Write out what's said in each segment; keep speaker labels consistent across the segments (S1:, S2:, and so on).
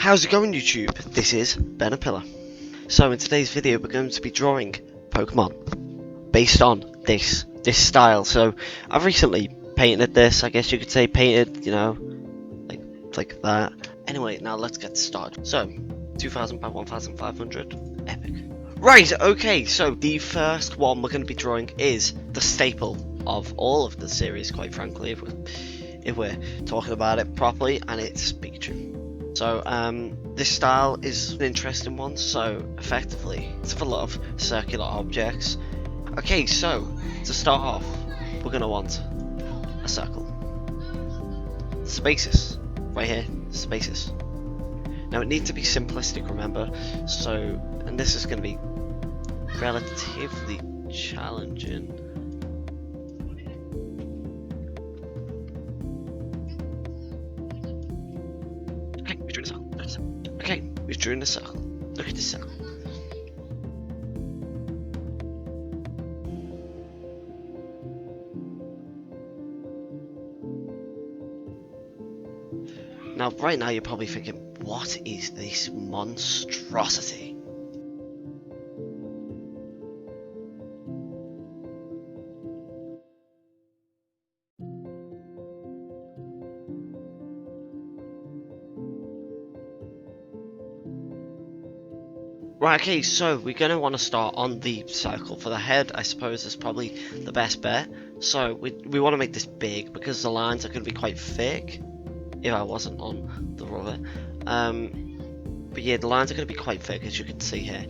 S1: How's it going, YouTube? This is Benapilla. So in today's video we're going to be drawing Pokemon based on this style. So I've recently painted this, I guess you could say painted, you know, like that. Anyway, now let's get started. So 2000 by 1500, epic. Right, okay, so the first one we're going to be drawing is the staple of all of the series, quite frankly, if we're talking about it properly, and it's Pikachu. So this style is an interesting one. So effectively it's full of circular objects. Okay, so to start off we're gonna want a circle, spaces right here, spaces. Now it needs to be simplistic, remember, so, and this is gonna be relatively challenging. Okay, we've drawn a circle. Look at this circle. Now, right now, you're probably thinking, what is this monstrosity? Right, okay, so we're going to want to start on the circle. For the head, I suppose, is probably the best bet. So we want to make this big because the lines are going to be quite thick, if I wasn't on the rubber. But yeah, the lines are going to be quite thick, as you can see here.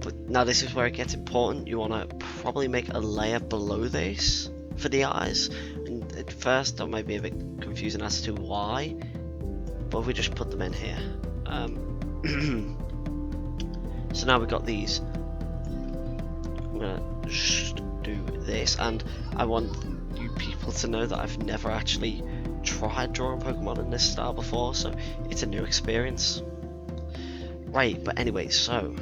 S1: But now this is where it gets important. You want to probably make a layer below this for the eyes. And at first, that might be a bit confusing as to why, but we just put them in here. So now we've got these. I'm gonna just do this, and I want you people to know that I've never actually tried drawing Pokemon in this style before, so it's a new experience. Right, but anyway, so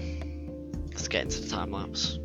S1: let's get into the time lapse.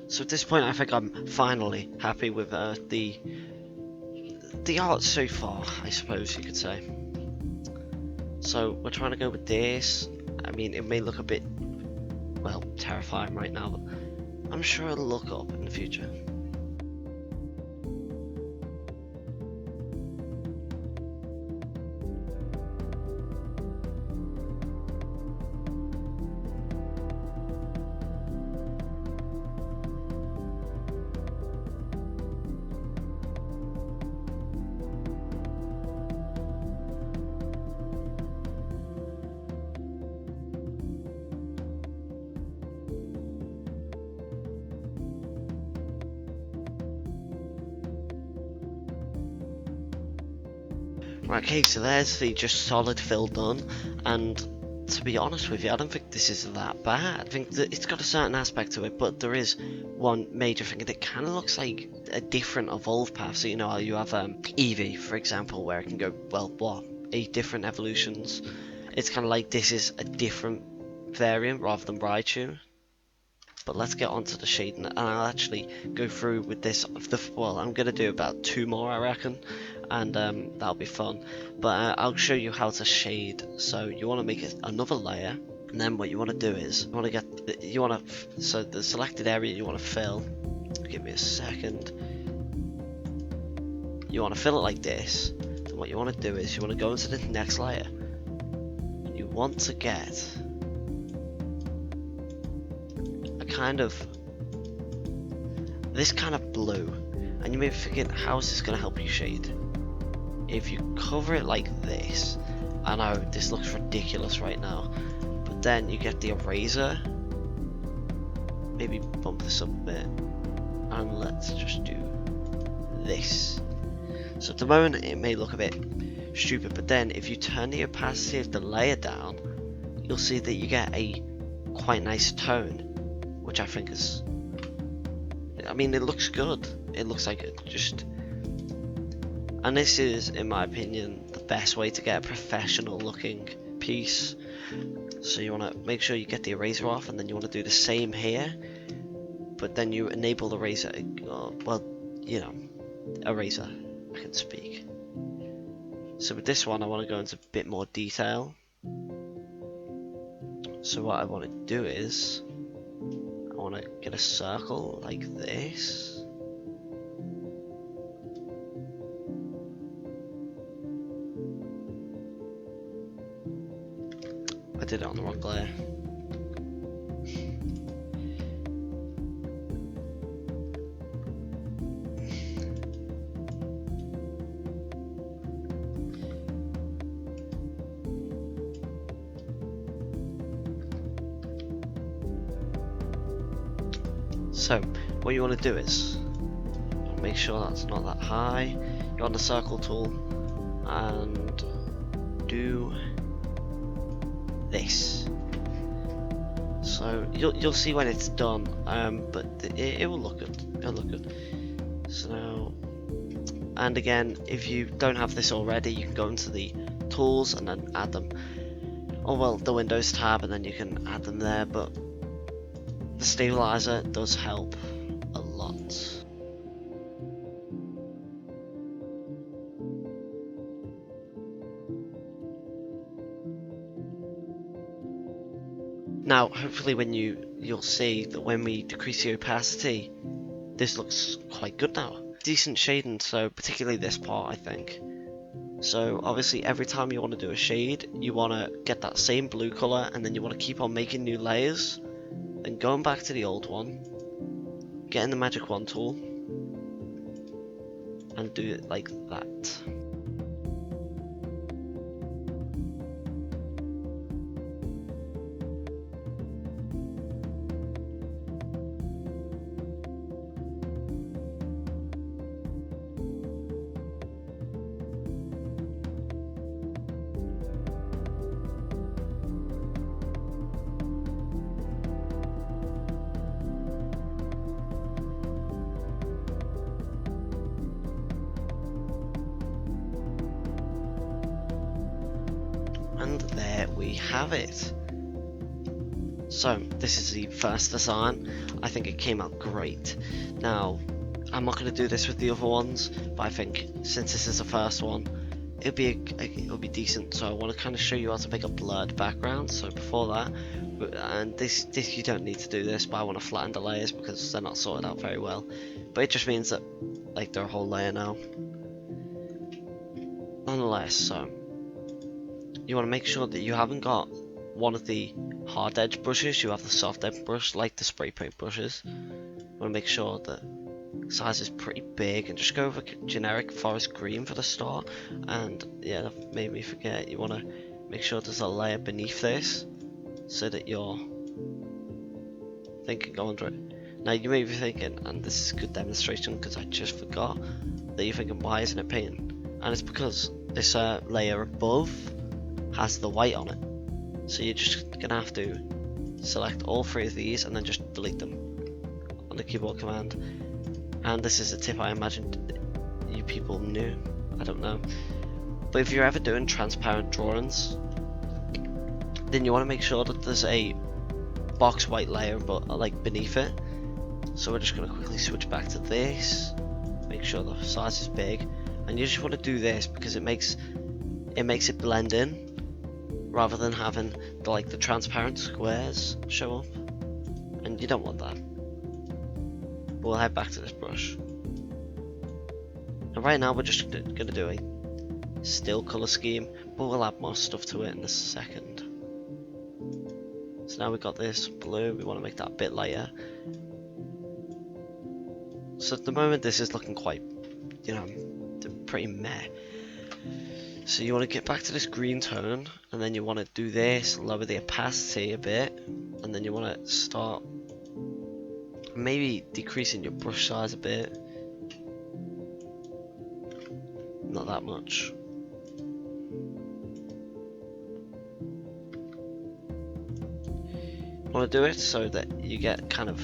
S1: So at this point, I think I'm finally happy with the art so far, I suppose you could say. So we're trying to go with this. I mean, it may look a bit, well, terrifying right now, but I'm sure it'll look up in the future. Right, okay, so there's the just solid fill done, and to be honest with you, I don't think this is that bad. I think that it's got a certain aspect to it, but there is one major thing, and it kind of looks like a different evolve path. So you know how you have Eevee, for example, where it can go, well, what, 8 different evolutions. It's kind of like this is a different variant rather than Raichu. But let's get onto the shading, and I'll actually go through with this. Well, I'm gonna do about 2 more, I reckon, and that'll be fun. But I'll show you how to shade. So you want to make another layer, and then what you want to do is so the selected area you want to fill. Give me a second. You want to fill it like this. And what you want to do is you want to go into the next layer. You want to get kind of this kind of blue, and you may be thinking, how is this going to help you shade? If you cover it like this, I know this looks ridiculous right now, but then you get the eraser maybe bump this up a bit, and let's just do this. So at the moment it may look a bit stupid, but then if you turn the opacity of the layer down, you'll see that you get a quite nice tone, which I think is, I mean, it looks good. It looks like it just, and this is, in my opinion, the best way to get a professional looking piece. So you want to make sure you get the eraser off, and then you want to do the same here, but then you enable the eraser, well, you know, eraser, I can speak. So with this one I want to go into a bit more detail. So what I want to do is, I want to get a circle like this. I did it on the wrong layer. So what you want to do is make sure that's not that high. Go on the circle tool and do this. So you'll see when it's done, but it will look good. It'll look good. So now, and again, if you don't have this already, you can go into the tools and then add them. Oh well, the Windows tab, and then you can add them there. But the stabilizer does help a lot. Now, hopefully, when you'll see that when we decrease the opacity, this looks quite good now. Decent shading, so particularly this part, I think. So obviously, every time you want to do a shade, you want to get that same blue color, and then you want to keep on making new layers. Then going back to the old one, getting the magic wand tool, and do it like that. And there we have it. So this is the first design. I think it came out great. Now, I'm not going to do this with the other ones, but I think since this is the first one, it'll be decent. So I want to kind of show you how to make a blurred background. So before that, and this you don't need to do this, but I want to flatten the layers because they're not sorted out very well. But it just means that like they're a whole layer now. Nonetheless, so you want to make sure that you haven't got one of the hard edge brushes, you have the soft edge brush like the spray paint brushes. You want to make sure that size is pretty big, and just go with a generic forest green for the start. And yeah, that made me forget, you want to make sure there's a layer beneath this so that your thing can go under it. Now you may be thinking, and this is a good demonstration because I just forgot, that you're thinking, why isn't it paint? And it's because this layer above has the white on it, so you're just gonna have to select all three of these and then just delete them on the keyboard command. And this is a tip I imagined you people knew, I don't know, but if you're ever doing transparent drawings, then you want to make sure that there's a box white layer but like beneath it. So we're just going to quickly switch back to this, make sure the size is big, and you just want to do this because it makes it blend in rather than having the transparent squares show up, and you don't want that. But we'll head back to this brush, and right now we're just going to do a still color scheme, but we'll add more stuff to it in a second. So now we've got this blue, we want to make that a bit lighter. So at the moment this is looking quite, you know, pretty meh. So you want to get back to this green tone, and then you want to do this, lower the opacity a bit, and then you want to start Maybe decreasing your brush size a bit. Not that much. I want to do it so that you get kind of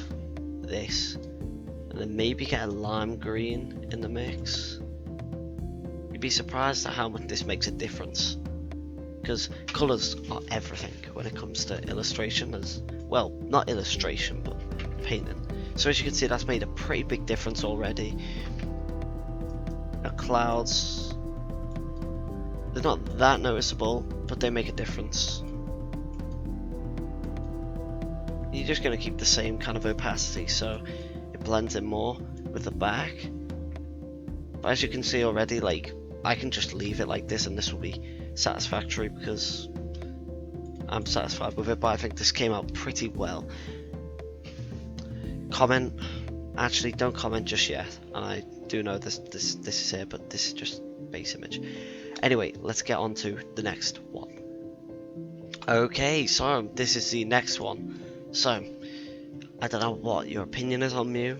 S1: this, and then maybe get a lime green in the mix. You'd be surprised at how much this makes a difference, because colours are everything when it comes to illustration, as well, not illustration but painting. So as you can see, that's made a pretty big difference already. The clouds, they're not that noticeable, but they make a difference. You're just going to keep the same kind of opacity so it blends in more with the back. But as you can see already, like, I can just leave it like this and this will be satisfactory because I'm satisfied with it, but I think this came out pretty well. Comment, actually don't comment just yet, and I do know this is here, but this is just base image. Anyway, let's get on to the next one. Okay, so this is the next one. So, I don't know what your opinion is on Mew,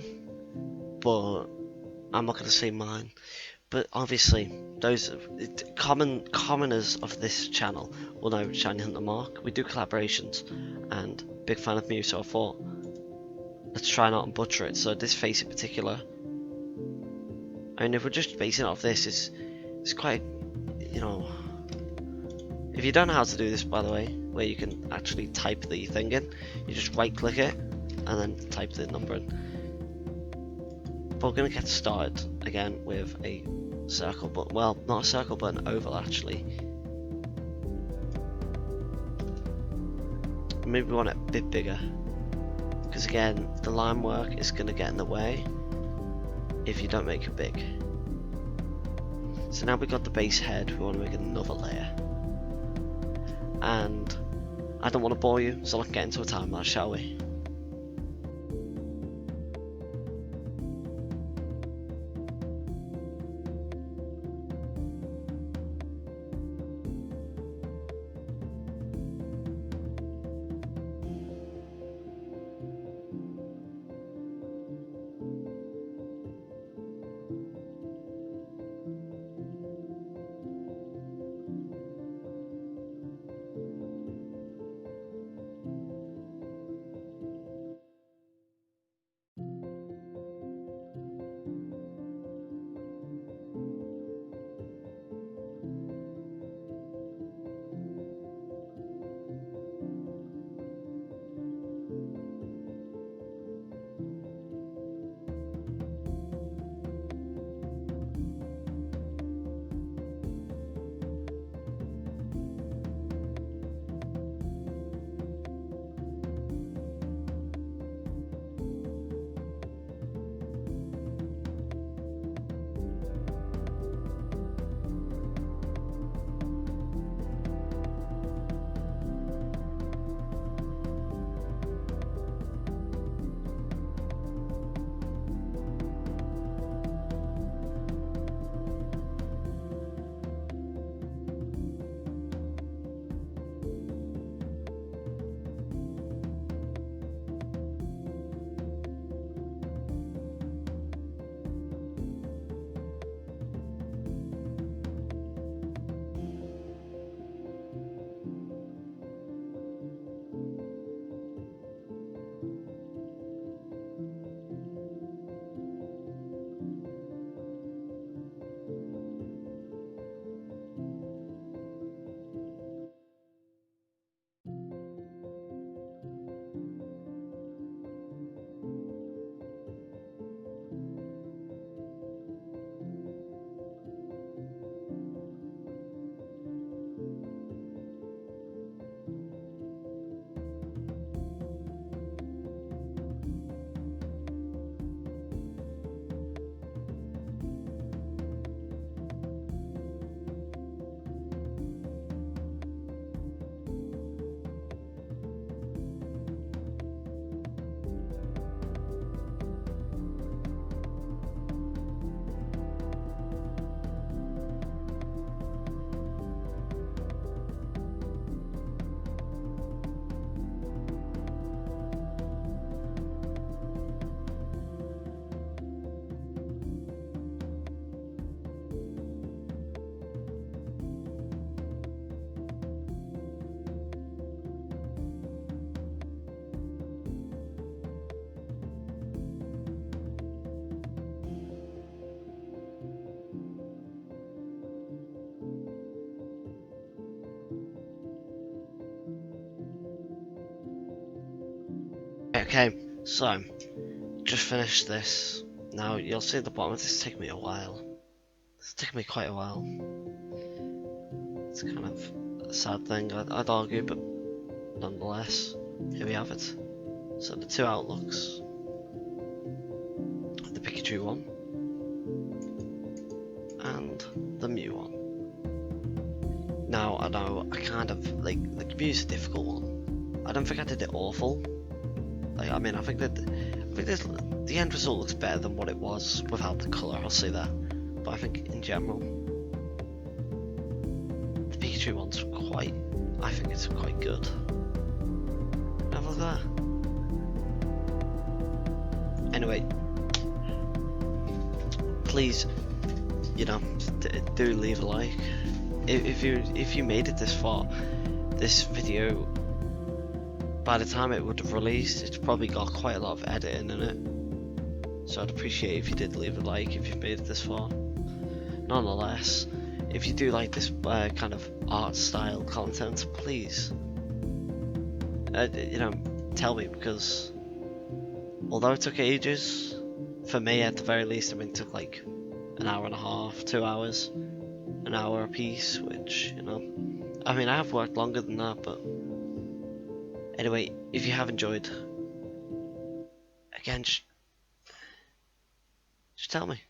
S1: but I'm not going to say mine. But obviously, those commoners of this channel will know Shiny Hunter Mark. We do collaborations, and big fan of Mew, so I thought, let's try not and butcher it. So this face in particular, I mean, if we're just basing it off this, it's quite, you know, if you don't know how to do this, by the way, where you can actually type the thing in, you just right click it, and then type the number in. But we're going to get started again with a circle, but, well, not a circle, but an oval actually. Maybe we want it a bit bigger, because again, the line work is going to get in the way if you don't make it big. So now we've got the base head, we want to make another layer. And I don't want to bore you, so let's get into a time lapse, shall we? Right, okay, so, just finished this. Now, you'll see at the bottom, this took me a while. It's taken me quite a while. It's kind of a sad thing, I'd argue, but nonetheless, here we have it. So the two outlooks. The Pikachu one. And the Mew one. Now, I know, I kind of, like, the Mew's a difficult one. I don't think I did it awful. Like, I mean, I think the end result looks better than what it was without the colour, I'll say that. But I think in general, the Pikachu one's quite, I think it's quite good. Have a look at that. Anyway, please, you know, do leave a like. If you made it this far, this video, by the time it would have released, it's probably got quite a lot of editing in it. So I'd appreciate if you did leave a like if you've made it this far. Nonetheless, if you do like this kind of art style content, please, you know, tell me, because although it took ages, for me at the very least, I mean, it took like an hour and a half, 2 hours, an hour a piece, which, you know, I mean, I have worked longer than that, but anyway, if you have enjoyed, again, just tell me.